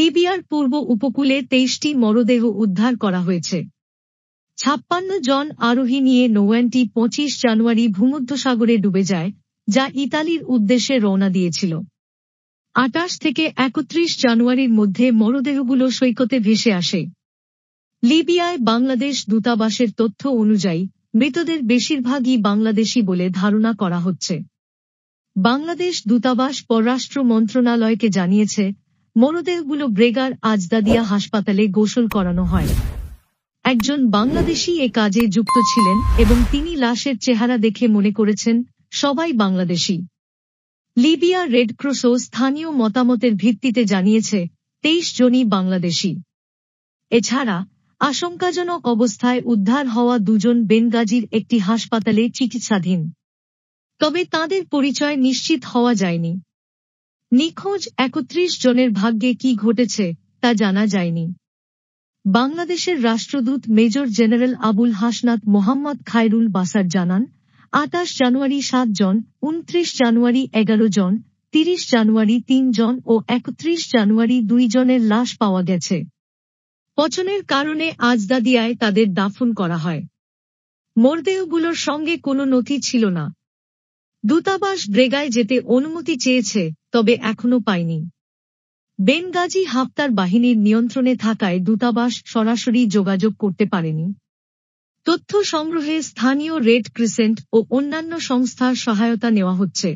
লিবিয়ার পূর্ব উপকূলে 23টি মরদেহ উদ্ধার করা হয়েছে। 56 জন আরোহী নিয়ে নৌযানটি 25 জানুয়ারি ভূমধ্যসাগরে ডুবে যায়, যা ইতালির উদ্দেশ্যে রওনা দিয়েছিল। 28 থেকে 31 জানুয়ারির মধ্যে মরদেহগুলো সৈকতে ভেসে আসে। লিবিয়ায় বাংলাদেশ দূতাবাসের তথ্য অনুযায়ী মৃতদের বেশিরভাগই বাংলাদেশি বলে ধারণা করা হচ্ছে। বাংলাদেশ দূতাবাস পররাষ্ট্র মন্ত্রণালয়কে জানিয়েছে, মরদেহগুলো ব্রেগার আজদাদিয়া হাসপাতালে গোসল করানো হয়। একজন বাংলাদেশি এ কাজে যুক্ত ছিলেন এবং তিনি লাশের চেহারা দেখে মনে করেছেন সবাই বাংলাদেশি। লিবিয়া রেড ক্রসও স্থানীয় মতামতের ভিত্তিতে জানিয়েছে 23 জনই বাংলাদেশি। এছাড়া আশঙ্কাজনক অবস্থায় উদ্ধার হওয়া 2 জন বেনগাজির একটি হাসপাতালে চিকিৎসাধীন। তবে তাঁদের পরিচয় নিশ্চিত হওয়া যায়নি। নিখোঁজ 31 জনের ভাগ্যে কি ঘটেছে তা জানা যায়নি। বাংলাদেশের রাষ্ট্রদূত মেজর জেনারেল আবুল হাসনাত মোহাম্মদ খায়রুল বাসার জানান, 28 জানুয়ারি 7 জন, 29 জানুয়ারি 11 জন, 30 জানুয়ারি 3 জন ও 31 জানুয়ারি 2 জনের লাশ পাওয়া গেছে। পচনের কারণে আজদাদিয়ায় তাদের দাফন করা হয়। মরদেহগুলোর সঙ্গে কোনো নথি ছিল না। দূতাবাস ব্রেগায় যেতে অনুমতি চেয়েছে, তবে এখনো পায়নি। বেনগাজি হাফতার বাহিনীর নিয়ন্ত্রণে থাকায় দূতাবাস সরাসরি যোগাযোগ করতে পারেনি। তথ্য সংগ্রহে স্থানীয় রেড ক্রিসেন্ট ও অন্যান্য সংস্থার সহায়তা নেওয়া হচ্ছে।